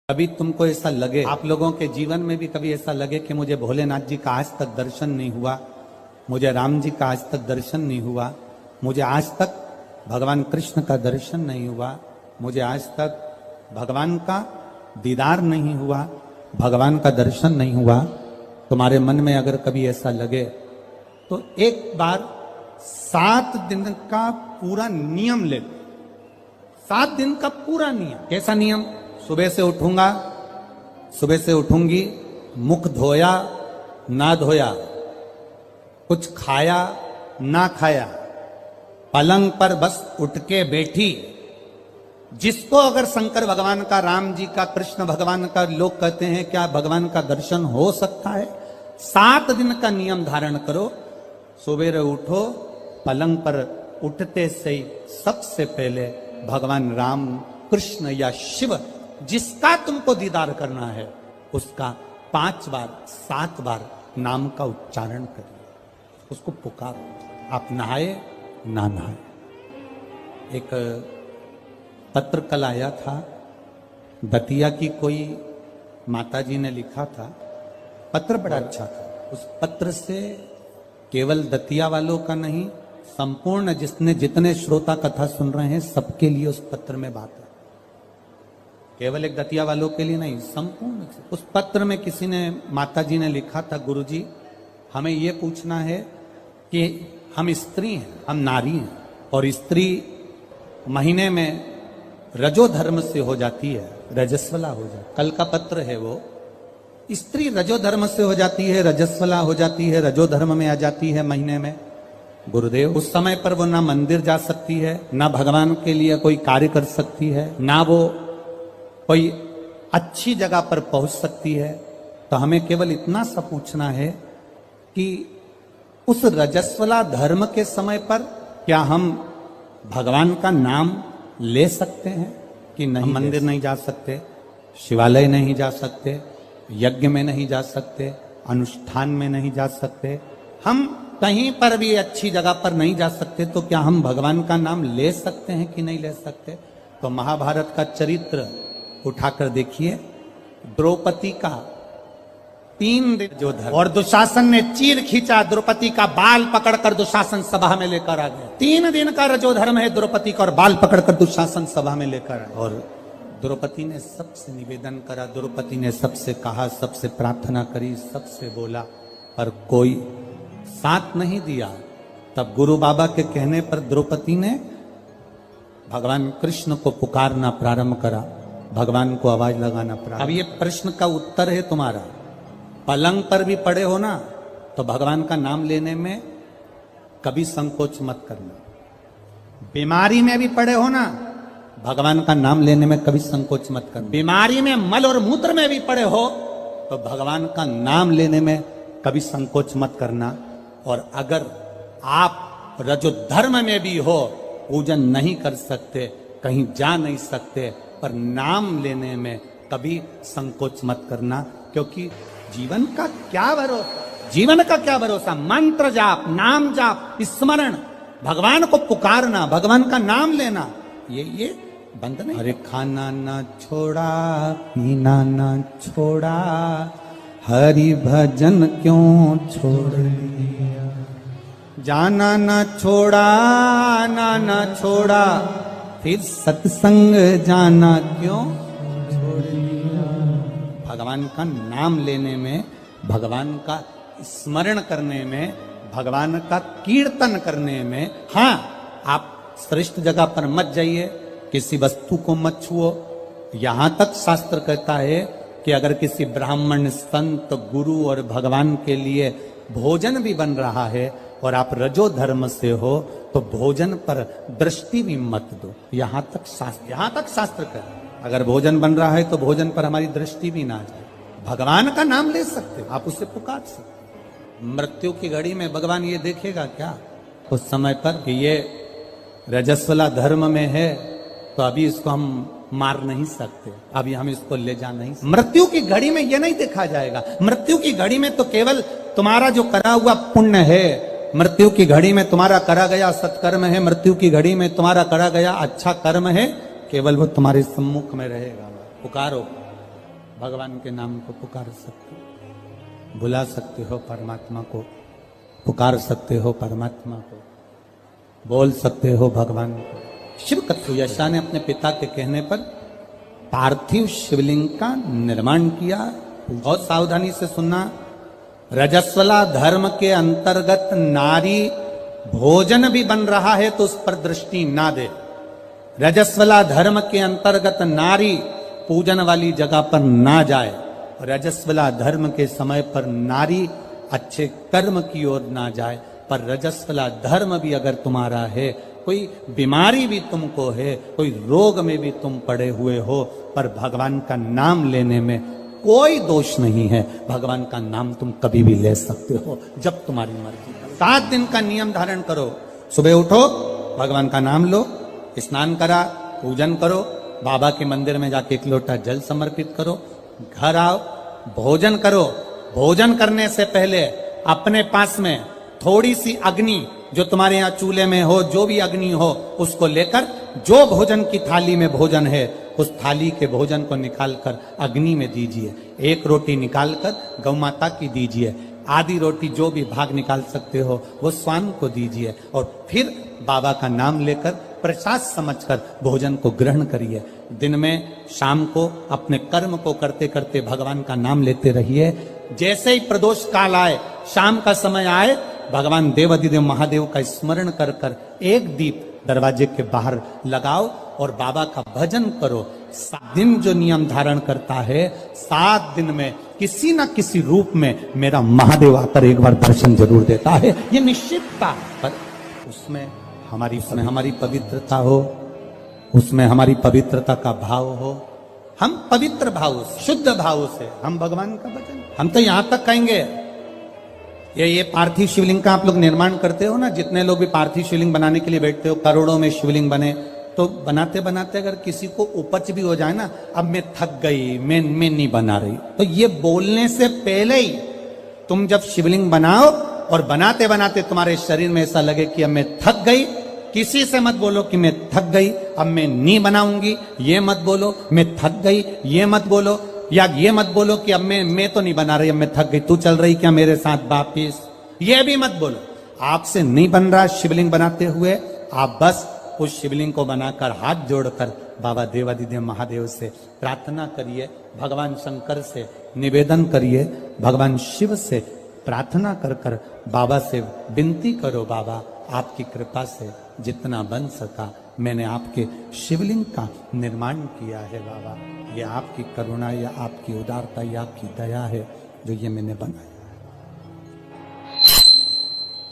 कभी तुमको ऐसा लगे, आप लोगों के जीवन में भी कभी ऐसा लगे कि मुझे भोलेनाथ जी का आज तक दर्शन नहीं हुआ, मुझे राम जी का आज तक दर्शन नहीं हुआ, मुझे आज तक भगवान कृष्ण का दर्शन नहीं हुआ, मुझे आज तक भगवान का दीदार नहीं हुआ, भगवान का दर्शन नहीं हुआ। तुम्हारे मन में अगर कभी ऐसा लगे तो एक बार 7 दिन का पूरा नियम ले। 7 दिन का पूरा नियम। कैसा नियम? सुबह से उठूंगा, सुबह से उठूंगी, मुख धोया ना धोया, कुछ खाया ना खाया, पलंग पर बस उठ के बैठी। जिसको अगर शंकर भगवान का, राम जी का, कृष्ण भगवान का, लोग कहते हैं क्या भगवान का दर्शन हो सकता है? 7 दिन का नियम धारण करो। सुबह उठो, पलंग पर उठते से ही सबसे पहले भगवान राम, कृष्ण या शिव जिसका तुमको दीदार करना है उसका 5 बार 7 बार नाम का उच्चारण करिए, उसको पुकारो। आप नहाए ना नहाए। एक पत्र कल आया था, दतिया की कोई माताजी ने लिखा था, पत्र बड़ा अच्छा था। उस पत्र से केवल दतिया वालों का नहीं, संपूर्ण जितने श्रोता कथा सुन रहे हैं सबके लिए उस पत्र में बात है। केवल एक दतिया वालों के लिए नहीं, संपूर्ण। उस पत्र में किसी ने, माताजी ने लिखा था, गुरुजी हमें ये पूछना है कि हम स्त्री हैं, हम नारी हैं, और स्त्री महीने में रजो धर्म से हो जाती है, रजस्वला हो जाती है। कल का पत्र है वो, स्त्री रजो धर्म से हो जाती है, रजस्वला हो जाती है, रजो धर्म में आ जाती है महीने में। गुरुदेव उस समय पर वो ना मंदिर जा सकती है, ना भगवान के लिए कोई कार्य कर सकती है, ना वो कोई अच्छी जगह पर पहुंच सकती है। तो हमें केवल इतना सा पूछना है कि उस रजस्वला धर्म के समय पर क्या हम भगवान का नाम ले सकते हैं कि नहीं? मंदिर नहीं जा सकते, शिवालय नहीं जा सकते, यज्ञ में नहीं जा सकते, अनुष्ठान में नहीं जा सकते, हम कहीं पर भी अच्छी जगह पर नहीं जा सकते, तो क्या हम भगवान का नाम ले सकते हैं कि नहीं ले सकते? तो महाभारत का चरित्र उठाकर देखिए। द्रौपदी का 3 दिन जो धर्म, और दुशासन ने चीर खींचा, द्रौपदी का बाल पकड़कर दुशासन सभा में लेकर आ गया। 3 दिन का रजो धर्म है द्रौपदी का, और बाल पकड़कर दुशासन सभा में लेकर आए। और द्रौपदी ने सबसे निवेदन करा, द्रौपदी ने सबसे कहा, सबसे प्रार्थना करी, सबसे बोला, पर कोई साथ नहीं दिया। तब गुरु बाबा के कहने पर द्रौपदी ने भगवान कृष्ण को पुकारना प्रारंभ करा, भगवान को आवाज लगाना प्रारंभ। अब ये प्रश्न का उत्तर है तुम्हारा। पलंग पर भी पड़े हो ना, तो भगवान का नाम लेने में कभी संकोच मत करना। बीमारी में भी पड़े हो ना, भगवान का नाम लेने में कभी संकोच मत करना। बीमारी में, मल और मूत्र में भी पड़े हो तो भगवान का नाम लेने में कभी संकोच मत करना। और अगर आप रजो धर्म में भी हो, पूजन नहीं कर सकते, कहीं जा नहीं सकते, पर नाम लेने में कभी संकोच मत करना, क्योंकि जीवन का क्या भरोसा, जीवन का क्या भरोसा। मंत्र जाप, नाम जाप, स्मरण, भगवान को पुकारना, भगवान का नाम लेना, ये बंद नहीं। अरे खाना ना छोड़ा, पीना ना छोड़ा, हरि भजन क्यों छोड़ दिया, जाना ना छोड़ा, आना ना छोड़ा, फिर सत्संग जाना क्यों छोड़ दिया। भगवान का नाम लेने में, भगवान का स्मरण करने में, भगवान का कीर्तन करने में, हाँ आप श्रेष्ठ जगह पर मत जाइए, किसी वस्तु को मत छुओ। यहां तक शास्त्र कहता है कि अगर किसी ब्राह्मण, संत, गुरु और भगवान के लिए भोजन भी बन रहा है और आप रजो धर्म से हो, तो भोजन पर दृष्टि भी मत दो। यहां तक शास्त्र कर, अगर भोजन बन रहा है तो भोजन पर हमारी दृष्टि भी ना जाए। भगवान का नाम ले सकते हो, आप उससे पुकार सकते। मृत्यु की घड़ी में भगवान ये देखेगा क्या उस समय पर कि ये रजस्वला धर्म में है, तो अभी इसको हम मार नहीं सकते, अभी हम इसको ले जा नहीं सकते। मृत्यु की घड़ी में ये नहीं देखा जाएगा। मृत्यु की घड़ी में तो केवल तुम्हारा जो करा हुआ पुण्य है, मृत्यु की घड़ी में तुम्हारा करा गया सत्कर्म है, मृत्यु की घड़ी में तुम्हारा करा गया अच्छा कर्म है, केवल वो तुम्हारे सम्मुख में रहेगा। पुकारो, भगवान के नाम को पुकार सकते हो, बुला सकते हो परमात्मा को, पुकार सकते हो परमात्मा को, बोल सकते हो भगवान को। शिव कथुयशा ने अपने पिता के कहने पर पार्थिव शिवलिंग का निर्माण किया। बहुत सावधानी से सुनना, रजस्वला धर्म के अंतर्गत नारी भोजन भी बन रहा है तो उस पर दृष्टि ना दे। रजस्वला धर्म के अंतर्गत नारी पूजन वाली जगह पर ना जाए। रजस्वला धर्म के समय पर नारी अच्छे कर्म की ओर ना जाए। पर रजस्वला धर्म भी अगर तुम्हारा है, कोई बीमारी भी तुमको है, कोई रोग में भी तुम पड़े हुए हो, पर भगवान का नाम लेने में कोई दोष नहीं है। भगवान का नाम तुम कभी भी ले सकते हो जब तुम्हारी मर्जी। 7 दिन का नियम धारण करो। सुबह उठो, भगवान का नाम लो, स्नान करा, पूजन करो, बाबा के मंदिर में जाके 1 लोटा जल समर्पित करो, घर आओ, भोजन करो। भोजन करने से पहले अपने पास में थोड़ी सी अग्नि, जो तुम्हारे यहाँ चूल्हे में हो, जो भी अग्नि हो, उसको लेकर जो भोजन की थाली में भोजन है उस थाली के भोजन को निकालकर अग्नि में दीजिए। 1 रोटी निकालकर गौ माता की दीजिए, आधी रोटी जो भी भाग निकाल सकते हो वो स्वान को दीजिए, और फिर बाबा का नाम लेकर प्रसाद समझकर भोजन को ग्रहण करिए। दिन में शाम को अपने कर्म को करते करते भगवान का नाम लेते रहिए। जैसे ही प्रदोष काल आए, शाम का समय आए, भगवान देवाधिदेव महादेव का स्मरण कर कर 1 दीप दरवाजे के बाहर लगाओ और बाबा का भजन करो। 7 दिन जो नियम धारण करता है, 7 दिन में किसी न किसी रूप में मेरा महादेव आकर एक बार दर्शन जरूर देता है, ये निश्चितता। पर उसमें हमारी पवित्रता हो, उसमें हमारी पवित्रता का भाव हो। हम पवित्र भाव से, शुद्ध भाव से हम भगवान का भजन, हम तो यहां तक कहेंगे, ये पार्थिव शिवलिंग का आप लोग निर्माण करते हो ना, जितने लोग भी पार्थिव शिवलिंग बनाने के लिए बैठते हो, करोड़ों में शिवलिंग बने, तो बनाते बनाते अगर किसी को उपच भी हो जाए ना, अब मैं थक गई, मैं नहीं बना रही, तो ये बोलने से पहले ही तुम जब शिवलिंग बनाओ और बनाते बनाते तुम्हारे शरीर में ऐसा लगे कि अब मैं थक गई, किसी से मत बोलो कि मैं थक गई, अब मैं नहीं बनाऊंगी, ये मत बोलो। मैं थक गई ये मत बोलो, या ये मत बोलो कि अब मैं तो नहीं बना रही, अब मैं थक गई, तू चल रही क्या मेरे साथ वापिस, ये भी मत बोलो। आपसे नहीं बन रहा शिवलिंग बनाते हुए, आप बस उस शिवलिंग को बनाकर हाथ जोड़कर बाबा देवाधिदेव महादेव से प्रार्थना करिए, भगवान शंकर से निवेदन करिए, भगवान शिव से प्रार्थना कर कर बाबा से विनती करो, बाबा आपकी कृपा से जितना बन सका मैंने आपके शिवलिंग का निर्माण किया है। बाबा ये आपकी करुणा या आपकी उदारता या आपकी दया है जो ये मैंने बनाया,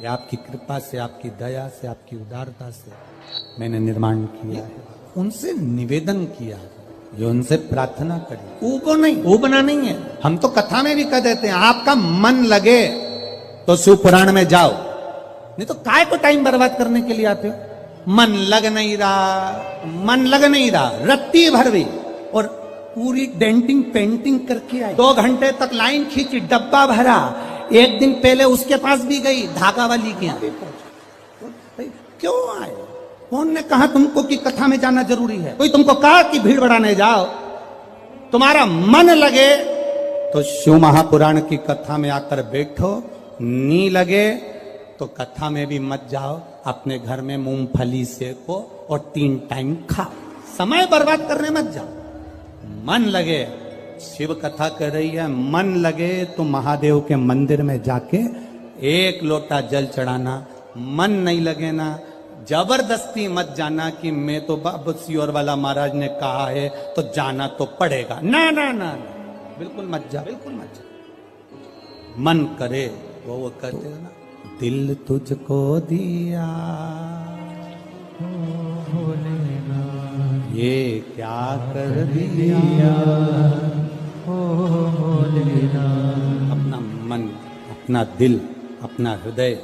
ये आपकी कृपा से, आपकी दया से, आपकी उदारता से मैंने निर्माण किया है। उनसे निवेदन किया, जो उनसे प्रार्थना करी, ऊबो नहीं, ऊबना नहीं है। हम तो कथा में भी कह देते हैं, आपका मन लगे तो शिव पुराण में जाओ, नहीं तो काय को टाइम बर्बाद करने के लिए आते हो। मन लग नहीं रहा, रत्ती भर भी, और पूरी डेंटिंग पेंटिंग करके आई, 2 घंटे तक लाइन खींची, डब्बा भरा, 1 दिन पहले उसके पास भी गई, धागा वाली के यहाँ क्यों आए? कौन ने कहा तुमको कि कथा में जाना जरूरी है? कोई तुमको कहा कि भीड़ बढ़ाने जाओ? तुम्हारा मन लगे तो शिव महापुराण की कथा में आकर बैठो, नहीं लगे तो कथा में भी मत जाओ, अपने घर में मूंगफली सेको और 3 टाइम खाओ, समय बर्बाद करने मत जाओ। मन लगे, शिव कथा कर रही है, मन लगे तो महादेव के मंदिर में जाके 1 लोटा जल चढ़ाना। मन नहीं लगे ना, जबरदस्ती मत जाना कि मैं तो बाबा सियोर वाला महाराज ने कहा है तो जाना तो पड़ेगा, ना ना ना, बिल्कुल मत जा, बिल्कुल मत जा। मन करे वो कहते हो ना, दिल तुझको दिया ये क्या कर दिया, अपना मन, अपना दिल, अपना हृदय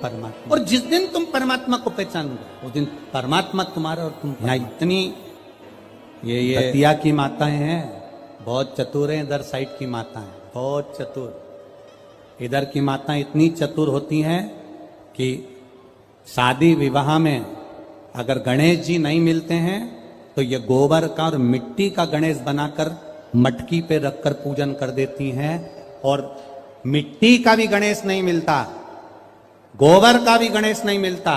परमात्मा। और जिस दिन तुम परमात्मा को पहचानोगे उस दिन परमात्मा तुम्हारा और तुम। यहाँ इतनी ये दतिया की माताएं हैं, बहुत चतुर हैं, इधर साइड की माताएं बहुत चतुर। इधर की माताएं इतनी चतुर होती हैं कि शादी विवाह में अगर गणेश जी नहीं मिलते हैं तो ये गोबर का और मिट्टी का गणेश बनाकर मटकी पे रखकर पूजन कर देती हैं, और मिट्टी का भी गणेश नहीं मिलता, गोबर का भी गणेश नहीं मिलता।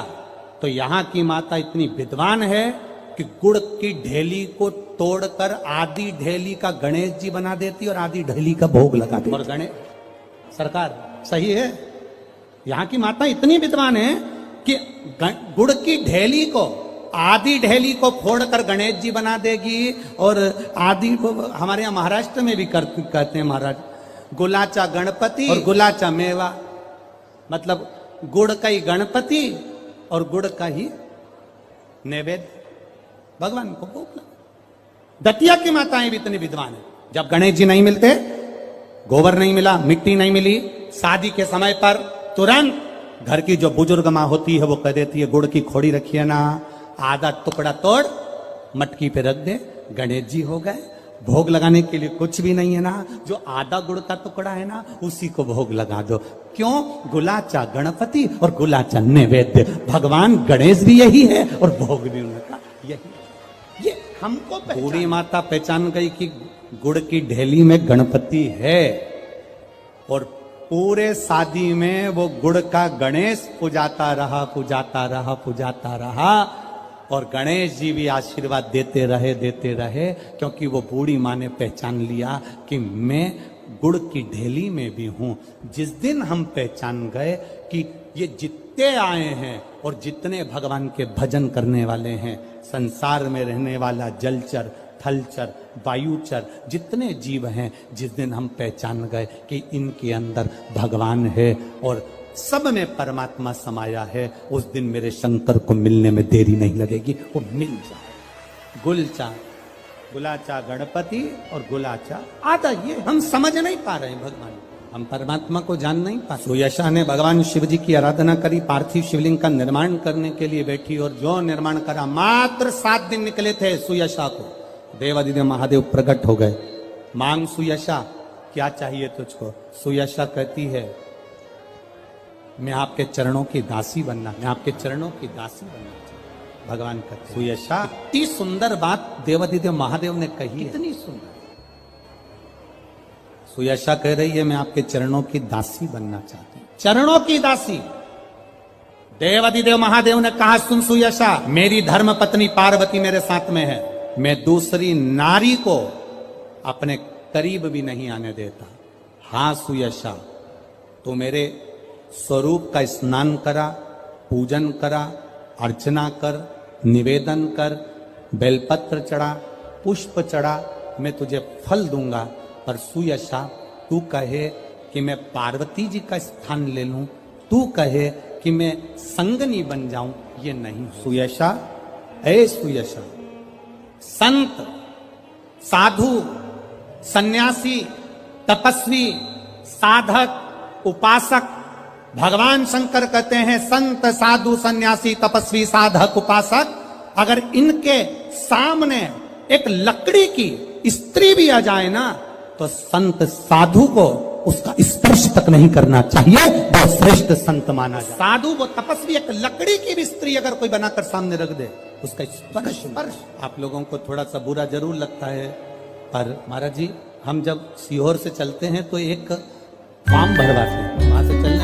तो यहां की माता इतनी विद्वान है कि गुड़ की ढेली को तोड़कर आधी ढेली का गणेश जी बना देती और आधी ढेली का भोग लगा देती। और गणेश सरकार सही है, यहां की माता इतनी विद्वान है कि गुड़ की ढेली को, आधी ढेली को फोड़कर गणेश जी बना देगी, और आधी को हमारे यहाँ महाराष्ट्र में भी कहते हैं महाराज, गुलाचा गणपति और गुलाचा मेवा, मतलब गुड़ का ही गणपति और गुड़ का ही नैवेद्य भगवान को भोग लगा। दतिया की माताएं भी इतनी विद्वान है, जब गणेश जी नहीं मिलते, गोबर नहीं मिला, मिट्टी नहीं मिली, शादी के समय पर तुरंत घर की जो बुजुर्ग माँ होती है वो कह देती है गुड़ की खोड़ी रखिए ना, आधा टुकड़ा तोड़ मटकी पे रख दे, गणेश जी हो गए। भोग लगाने के लिए कुछ भी नहीं है ना, जो आधा गुड़ का टुकड़ा है ना उसी को भोग लगा दो। क्यों? गुलाचा गणपति और गुलाचा नैवेद्य, भगवान गणेश भी यही है और भोग भी उनका यही। ये हमको बूढ़ी माता पहचान गई कि गुड़ की ढेली में गणपति है, और पूरे शादी में वो गुड़ का गणेश पुजाता रहा, पुजाता रहा, पुजाता रहा, और गणेश जी भी आशीर्वाद देते रहे, क्योंकि वो बूढ़ी माँ ने पहचान लिया कि मैं गुड़ की ढेली में भी हूं। जिस दिन हम पहचान गए कि ये जितने आए हैं और जितने भगवान के भजन करने वाले हैं, संसार में रहने वाला जलचर, थलचर, वायुचर, जितने जीव हैं, जिस दिन हम पहचान गए कि इनके अंदर भगवान है और सब में परमात्मा समाया है, उस दिन मेरे शंकर को मिलने में देरी नहीं लगेगी, वो मिल जाए। गुलचा, गुलाचा गणपति और गुलाचा आधा, ये हम समझ नहीं पा रहे हैं भगवान, हम परमात्मा को जान नहीं पा। सुयशा ने भगवान शिव जी की आराधना करी, पार्थिव शिवलिंग का निर्माण करने के लिए बैठी, और जो निर्माण करा, मात्र 7 दिन निकले थे सुयशा को, देवादिदेव महादेव प्रकट हो गए। मांग सुयशा, क्या चाहिए तुझको? सुयशा कहती है मैं आपके चरणों की दासी बनना, मैं आपके चरणों की दासी बनना चाहती। भगवान कहते सुयशा, इतनी सुंदर बात देवादिदेव महादेव ने कही, इतनी सुंदर। सुयशा कह रही है मैं आपके चरणों की दासी बनना चाहती हूं, चरणों की दासी। देवादिदेव महादेव ने कहा सुन सुयशा, मेरी धर्म पत्नी पार्वती मेरे साथ में है, मैं दूसरी नारी को अपने करीब भी नहीं आने देता। हां सुयशा, तो मेरे स्वरूप का स्नान करा, पूजन करा, अर्चना कर, निवेदन कर, बेलपत्र चढ़ा, पुष्प चढ़ा, मैं तुझे फल दूंगा। पर सुयशा, तू कहे कि मैं पार्वती जी का स्थान ले लूं, तू कहे कि मैं संगनी बन जाऊं, ये नहीं। सुयशा, ऐ सुयशा, संत, साधु, सन्यासी, तपस्वी, साधक, उपासक, भगवान शंकर कहते हैं संत, साधु, सन्यासी, तपस्वी, साधक, उपासक, अगर इनके सामने एक लकड़ी की स्त्री भी आ जाए ना, तो संत साधु को उसका स्पर्श तक नहीं करना चाहिए, वो श्रेष्ठ संत माना जाए। साधु वो तपस्वी, एक लकड़ी की भी स्त्री अगर कोई बनाकर सामने रख दे, उसका स्पर्श। आप लोगों को थोड़ा सा बुरा जरूर लगता है, पर महाराज जी हम जब सीहोर से चलते हैं तो एक फॉर्म भरवाते हैं, वहां से चलने